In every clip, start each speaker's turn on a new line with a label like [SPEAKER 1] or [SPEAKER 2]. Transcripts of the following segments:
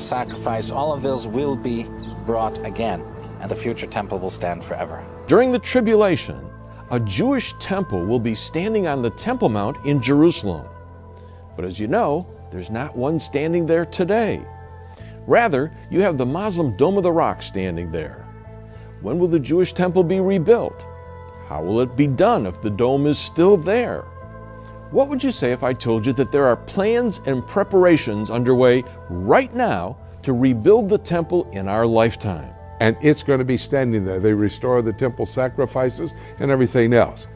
[SPEAKER 1] sacrificed, all of those will be brought again, and the future temple will stand forever.
[SPEAKER 2] During the tribulation, a Jewish temple will be standing on the Temple Mount in Jerusalem. But as you know, there's not one standing there today. Rather, you have the Muslim Dome of the Rock standing there. When will the Jewish temple be rebuilt? How will it be done if the dome is still there? What would you say if I told you that there are plans and preparations underway right now to rebuild the temple in our lifetime?
[SPEAKER 3] And it's going to be standing there. They restore the temple sacrifices and everything else.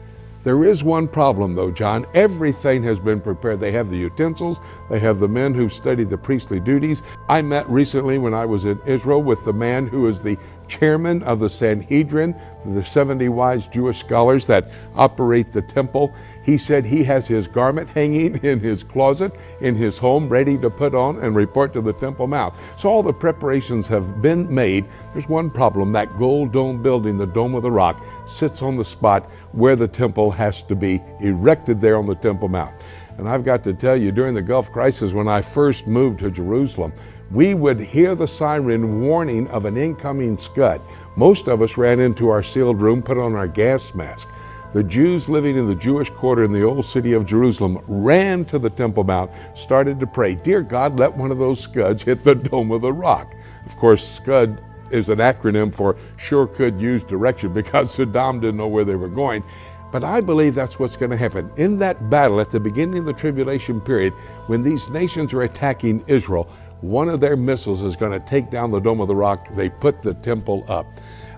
[SPEAKER 3] There is one problem though, John. Everything has been prepared. They have the utensils. They have the men who've studied the priestly duties. I met recently when I was in Israel with the man who is the chairman of the Sanhedrin, the 70 wise Jewish scholars that operate the temple. He said he has his garment hanging in his closet in his home, ready to put on and report to the Temple Mount. So all the preparations have been made. There's one problem. That gold dome building, the Dome of the Rock, sits on the spot where the temple has to be erected there on the Temple Mount. And I've got to tell you, during the Gulf crisis, when I first moved to Jerusalem, we would hear the siren warning of an incoming scud. Most of us ran into our sealed room, put on our gas mask. The Jews living in the Jewish quarter in the old city of Jerusalem ran to the Temple Mount, started to pray, "Dear God, let one of those scuds hit the Dome of the Rock." Of course, scud is an acronym for sure could use direction, because Saddam didn't know where they were going. But I believe that's what's going to happen. In that battle at the beginning of the tribulation period, when these nations are attacking Israel, one of their missiles is going to take down the Dome of the Rock. They put the temple up.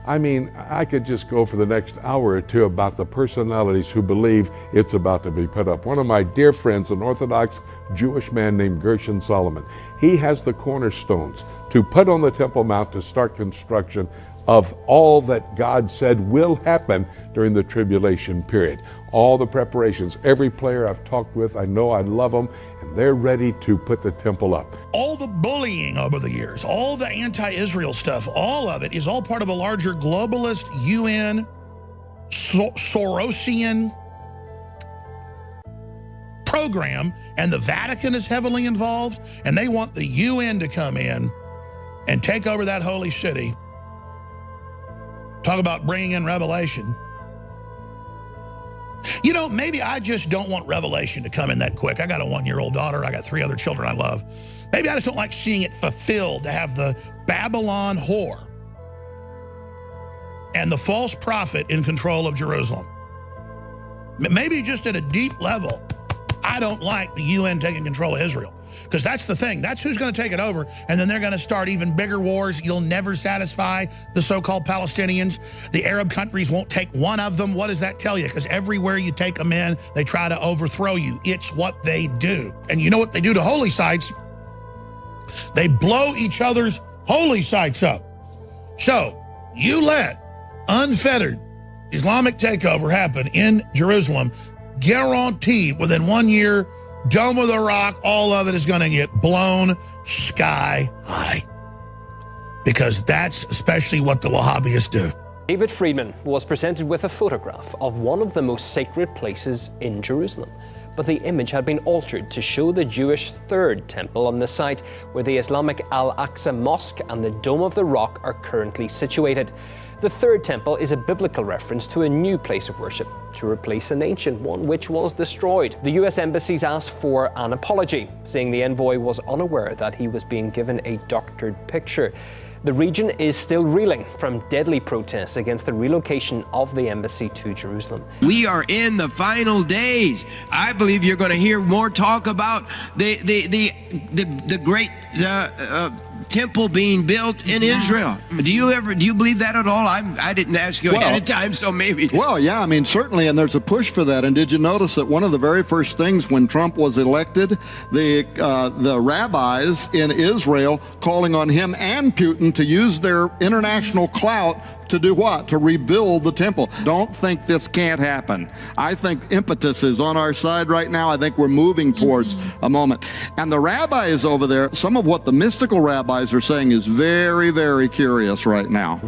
[SPEAKER 3] I mean, I could just go for the next hour or two about the personalities who believe it's about to be put up. One of my dear friends, an Orthodox Jewish man named Gershon Solomon, he has the cornerstones to put on the Temple Mount to start construction of all that God said will happen during the tribulation period. All the preparations, every player I've talked with, I know I love them, and they're ready to put the temple up.
[SPEAKER 4] All the bullying over the years, all the anti-Israel stuff, all of it is all part of a larger globalist UN, Sorosian program, and the Vatican is heavily involved, and they want the UN to come in and take over that holy city. Talk about bringing in revelation. You know, maybe I just don't want revelation to come in that quick. I got a 1-year-old daughter. I got 3 other children I love. Maybe I just don't like seeing it fulfilled, to have the Babylon whore and the false prophet in control of Jerusalem. Maybe just at a deep level, I don't like the UN taking control of Israel. Because that's the thing. That's who's going to take it over. And then they're going to start even bigger wars. You'll never satisfy the so-called Palestinians. The Arab countries won't take one of them. What does that tell you? Because everywhere you take them in, they try to overthrow you. It's what they do. And you know what they do to holy sites? They blow each other's holy sites up. So you let unfettered Islamic takeover happen in Jerusalem, guaranteed within 1 year, Dome of the Rock, all of it is going to get blown sky high. Because that's especially what the Wahhabis do.
[SPEAKER 5] David Friedman was presented with a photograph of one of the most sacred places in Jerusalem. But the image had been altered to show the Jewish third temple on the site where the Islamic Al-Aqsa Mosque and the Dome of the Rock are currently situated. The third temple is a biblical reference to a new place of worship to replace an ancient one which was destroyed. The US embassies asked for an apology, saying the envoy was unaware that he was being given a doctored picture. The region is still reeling from deadly protests against the relocation of the embassy to Jerusalem.
[SPEAKER 6] We are in the final days. I believe you're going to hear more talk about the great temple being built in Israel. Do you believe that at all? I didn't ask you ahead of time, so maybe.
[SPEAKER 7] Well, yeah, I mean, certainly, and there's a push for that. And did you notice that one of the very first things when Trump was elected, the rabbis in Israel calling on him and Putin to use their international clout to do what? To rebuild the temple. Don't think this can't happen. I think impetus is on our side right now. I think we're moving towards a moment. And the rabbis over there, some of what the mystical rabbis are saying is very, very curious right now.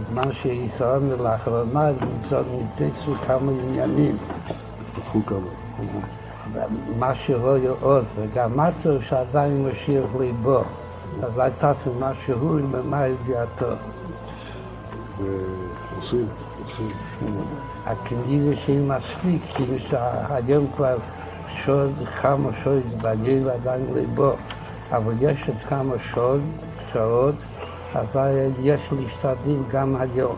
[SPEAKER 8] אז הייתה משהו במה ידיעתו. הכנראה שהיא מספיק, כאילו שהיום כבר כמה שעות בגיל עדיין ליבו, אבל יש עוד כמה שעות, אבל יש להשתדל גם היום.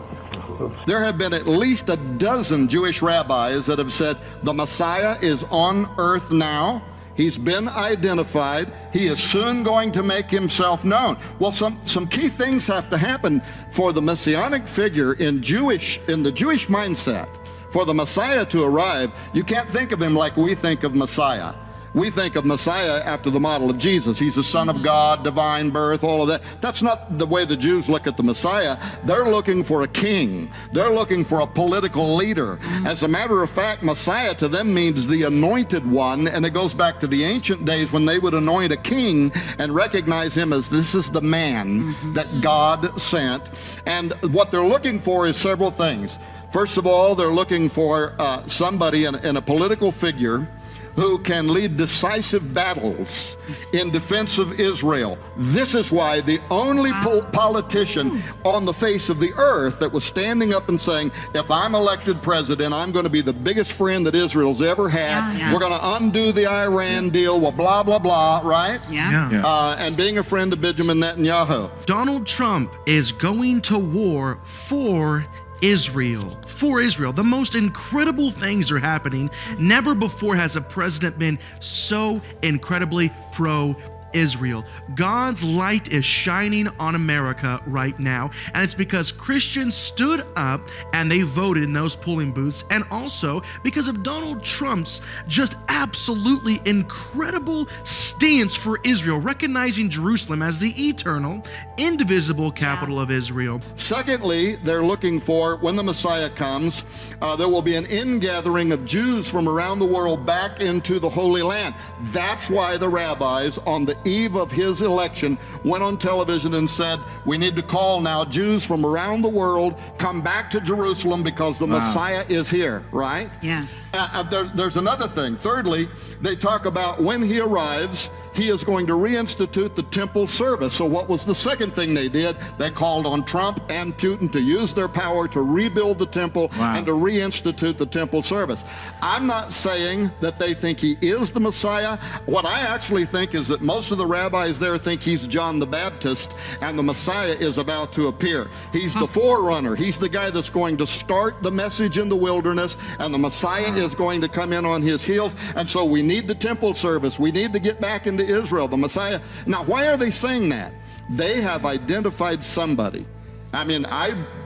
[SPEAKER 7] There have been at least a dozen Jewish rabbis that have said the Messiah is on earth now. He's been identified. He is soon going to make himself known. Well, some key things have to happen for the messianic figure in the Jewish mindset. For the Messiah to arrive, you can't think of him like we think of Messiah. We think of Messiah after the model of Jesus. He's the Son of God, divine birth, all of that. That's not the way the Jews look at the Messiah. They're looking for a king. They're looking for a political leader. As a matter of fact, Messiah to them means the anointed one, and it goes back to the ancient days when they would anoint a king and recognize him as this is the man that God sent. And what they're looking for is several things. First of all, they're looking for somebody in a political figure who can lead decisive battles in defense of Israel. This is why the only politician on the face of the earth that was standing up and saying, if I'm elected president, I'm going to be the biggest friend that Israel's ever had. We're going to undo the Iran deal, well, blah, blah, blah, right? And being a friend of Benjamin Netanyahu.
[SPEAKER 9] Donald Trump is going to war for Israel. For Israel. The most incredible things are happening. Never before has a president been so incredibly pro-Israel. God's light is shining on America right now, and it's because Christians stood up and they voted in those polling booths, and also because of Donald Trump's just absolutely incredible stance for Israel, recognizing Jerusalem as the eternal, indivisible capital of Israel.
[SPEAKER 7] Secondly, they're looking for, when the Messiah comes, there will be an ingathering of Jews from around the world back into the Holy Land. That's why the rabbis, on the eve of his election, went on television and said, we need to call now Jews from around the world, come back to Jerusalem because the Messiah is here, right?
[SPEAKER 10] Yes.
[SPEAKER 7] There's another thing. Thirdly, they talk about when he arrives, he is going to reinstitute the temple service. So what was the second thing they did? They called on Trump and Putin to use their power to rebuild the temple and to reinstitute the temple service. I'm not saying that they think he is the Messiah. What I actually think is that most of the rabbis there think he's John the Baptist and the Messiah is about to appear. He's the forerunner. He's the guy that's going to start the message in the wilderness, and the Messiah is going to come in on his heels. And so we need the temple service. We need to get back into Israel, the Messiah. Now, why are they saying that? They have identified somebody. I mean,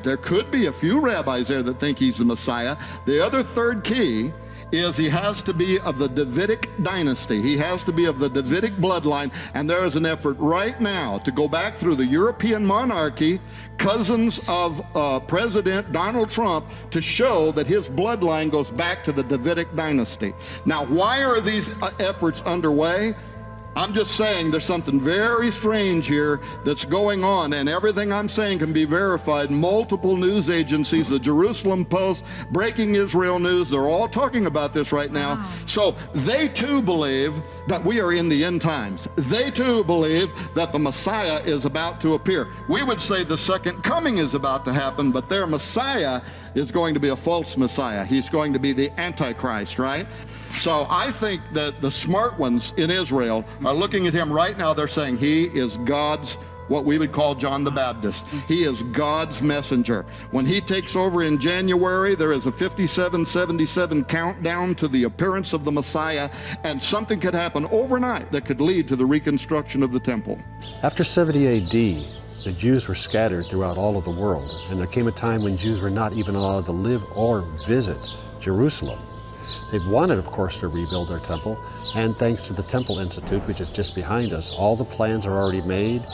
[SPEAKER 7] there could be a few rabbis there that think he's the Messiah. The other third key is he has to be of the Davidic dynasty. He has to be of the Davidic bloodline, and there is an effort right now to go back through the European monarchy, cousins of President Donald Trump, to show that his bloodline goes back to the Davidic dynasty. Now, why are these efforts underway? I'm just saying there's something very strange here that's going on, and everything I'm saying can be verified. Multiple news agencies, the Jerusalem Post, Breaking Israel News, they're all talking about this right now. So they too believe that we are in the end times. They too believe that the Messiah is about to appear. We would say the second coming is about to happen, but their Messiah is going to be a false Messiah. He's going to be the Antichrist, right? So I think that the smart ones in Israel are looking at him right now. They're saying he is God's, what we would call John the Baptist. He is God's messenger. When he takes over in January, there is a 5777 countdown to the appearance of the Messiah, and something could happen overnight that could lead to the reconstruction of the temple.
[SPEAKER 11] After 70 AD, the Jews were scattered throughout all of the world, and there came a time when Jews were not even allowed to live or visit Jerusalem. They wanted, of course, to rebuild their temple, and thanks to the Temple Institute, which is just behind us, all the plans are already made.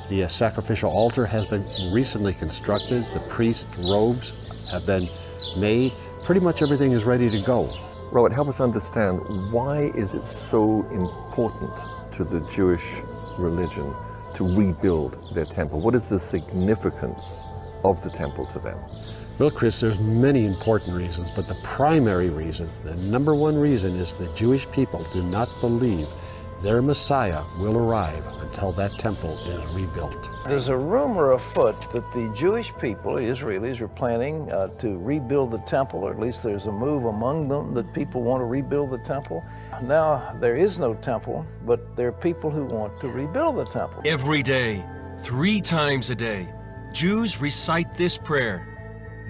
[SPEAKER 11] The sacrificial altar has been recently constructed. The priest robes have been made. Pretty much everything is ready to go.
[SPEAKER 12] Robert, help us understand, why is it so important to the Jewish religion to rebuild their temple? What is the significance of the temple to them?
[SPEAKER 11] Well, Chris, there's many important reasons, but the primary reason, the number one reason, is the Jewish people do not believe Their Messiah will arrive until that temple is rebuilt.
[SPEAKER 10] There's a rumor afoot that the Jewish people, the Israelis, are planning to rebuild the temple, or at least there's a move among them that people want to rebuild the temple. Now, there is no temple, but there are people who want to rebuild the temple.
[SPEAKER 13] Every day, 3 times a day, Jews recite this prayer.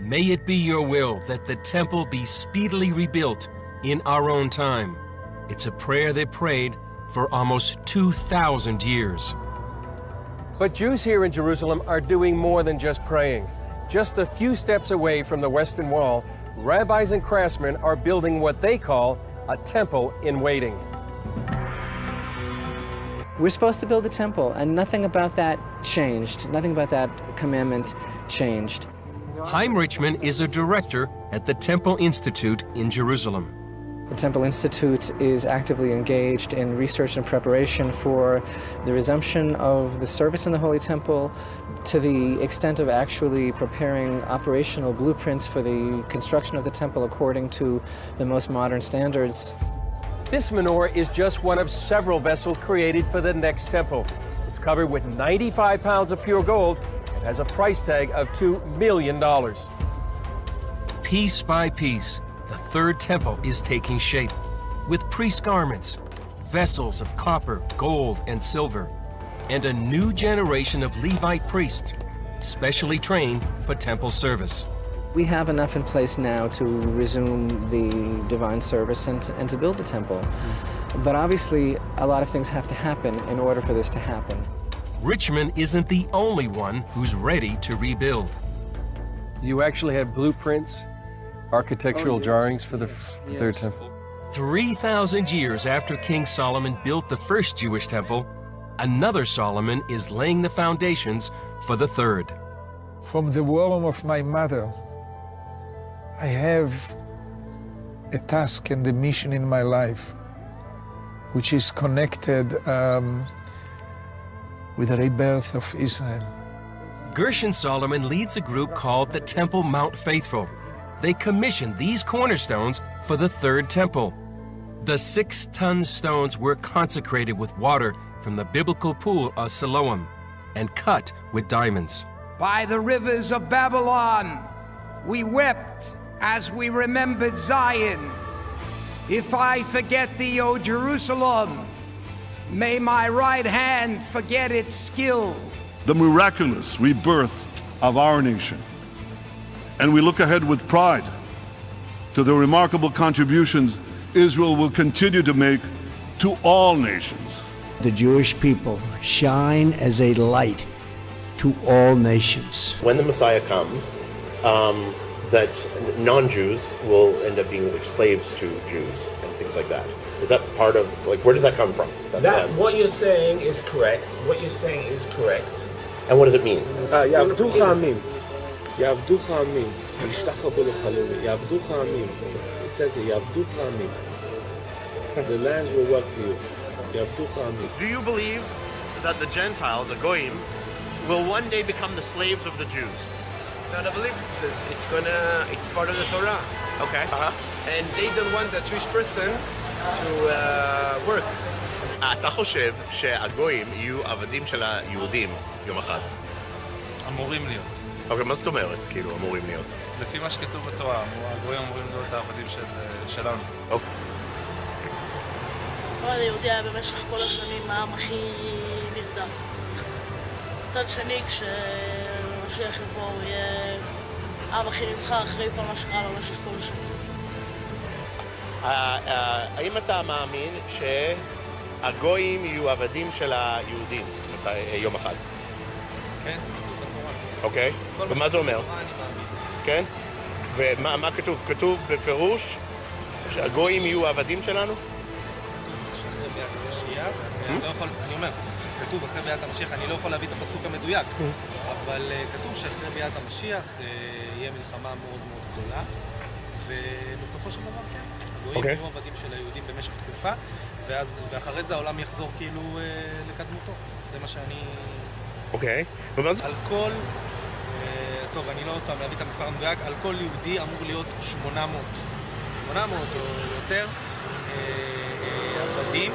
[SPEAKER 13] May it be your will that the temple be speedily rebuilt in our own time. It's a prayer they prayed for almost 2,000 years.
[SPEAKER 14] But Jews here in Jerusalem are doing more than just praying. Just a few steps away from the Western Wall, rabbis and craftsmen are building what they call a temple in waiting.
[SPEAKER 15] We're supposed to build a temple, and nothing about that changed. Nothing about that commandment changed.
[SPEAKER 13] Chaim Richman is a director at the Temple Institute in Jerusalem.
[SPEAKER 15] The Temple Institute is actively engaged in research and preparation for the resumption of the service in the Holy Temple, to the extent of actually preparing operational blueprints for the construction of the temple according to the most modern standards.
[SPEAKER 14] This menorah is just one of several vessels created for the next temple. It's covered with 95 pounds of pure gold and has a price tag of $2 million.
[SPEAKER 13] Piece by piece, the third temple is taking shape, with priest garments, vessels of copper, gold, and silver, and a new generation of Levite priests, specially trained for temple service.
[SPEAKER 15] We have enough in place now to resume the divine service and to build the temple. But obviously, a lot of things have to happen in order for this to happen.
[SPEAKER 13] Richman isn't the only one who's ready to rebuild.
[SPEAKER 14] You actually have blueprints, architectural drawings for the third temple?
[SPEAKER 13] 3,000 years after King Solomon built the first Jewish temple, another Solomon is laying the foundations for the third.
[SPEAKER 16] From the womb of my mother, I have a task and a mission in my life, which is connected with the rebirth of Israel.
[SPEAKER 13] Gershon Solomon leads a group called the Temple Mount Faithful. They commissioned these cornerstones for the third temple. The 6-ton stones were consecrated with water from the biblical pool of Siloam and cut with diamonds.
[SPEAKER 17] By the rivers of Babylon, we wept as we remembered Zion. If I forget thee, O Jerusalem, may my right hand forget its skill.
[SPEAKER 18] The miraculous rebirth of our nation. And we look ahead with pride to the remarkable contributions Israel will continue to make to all nations.
[SPEAKER 19] The Jewish people shine as a light to all nations.
[SPEAKER 20] When the Messiah comes, that non-Jews will end up being like slaves to Jews and things like that. Is that part of, like, where does that come from?
[SPEAKER 21] What you're saying is correct. What you're saying is correct.
[SPEAKER 20] And what does it mean?
[SPEAKER 21] יעבדוך עמים. יעבדוך עמים. וישתחוו לחלומי. יעבדוך עמים. It says it, יעבדוך עמים. The lands will work for you. יעבדוך עמים.
[SPEAKER 22] Do you believe that the Gentiles, the Goyim, will one day become the slaves of the Jews?
[SPEAKER 23] So I believe it's part of the Torah.
[SPEAKER 22] Okay.
[SPEAKER 23] And they don't want the Jewish person to work.
[SPEAKER 22] אתה חושב שהגויים יהיו עבדים של היהודים יום אחד?
[SPEAKER 24] אמורים להיות.
[SPEAKER 22] אוקיי, מה זאת אומרת? כאילו, אמורים להיות.
[SPEAKER 24] לפי מה שכתוב בתורה, הגויים אמורים להיות העבדים שלנו.
[SPEAKER 22] אוקיי.
[SPEAKER 25] הרוב היהודי היה במשך כל השנים העם הכי נרדף. מצד שני, כשמשיח יבוא, הוא יהיה העם הכי נבחר אחרי כל מה שקרה במשך כל השנים.
[SPEAKER 22] האם אתה מאמין שהגויים יהיו עבדים של היהודים יום אחד?
[SPEAKER 24] כן, כתוב בתורה.
[SPEAKER 22] אוקיי, ומה זה אומר? כן? ומה כתוב? כתוב בפירוש שהגויים יהיו עבדים שלנו?
[SPEAKER 24] אני אומר, כתוב אחרי ביאת המשיח, אני לא יכול להביא את הפסוק המדויק, אבל כתוב שאחרי ביאת המשיח יהיה מלחמה מאוד מאוד גדולה, ובסופו של דבר כן, הגויים יהיו עבדים של היהודים במשך תקופה, ואחרי זה העולם יחזור כאילו לקדמותו. זה מה שאני...
[SPEAKER 22] אוקיי.
[SPEAKER 24] על כל... טוב, אני לא פעם להביא את המספר המדויק, על כל יהודי אמור להיות 800 או יותר עבדים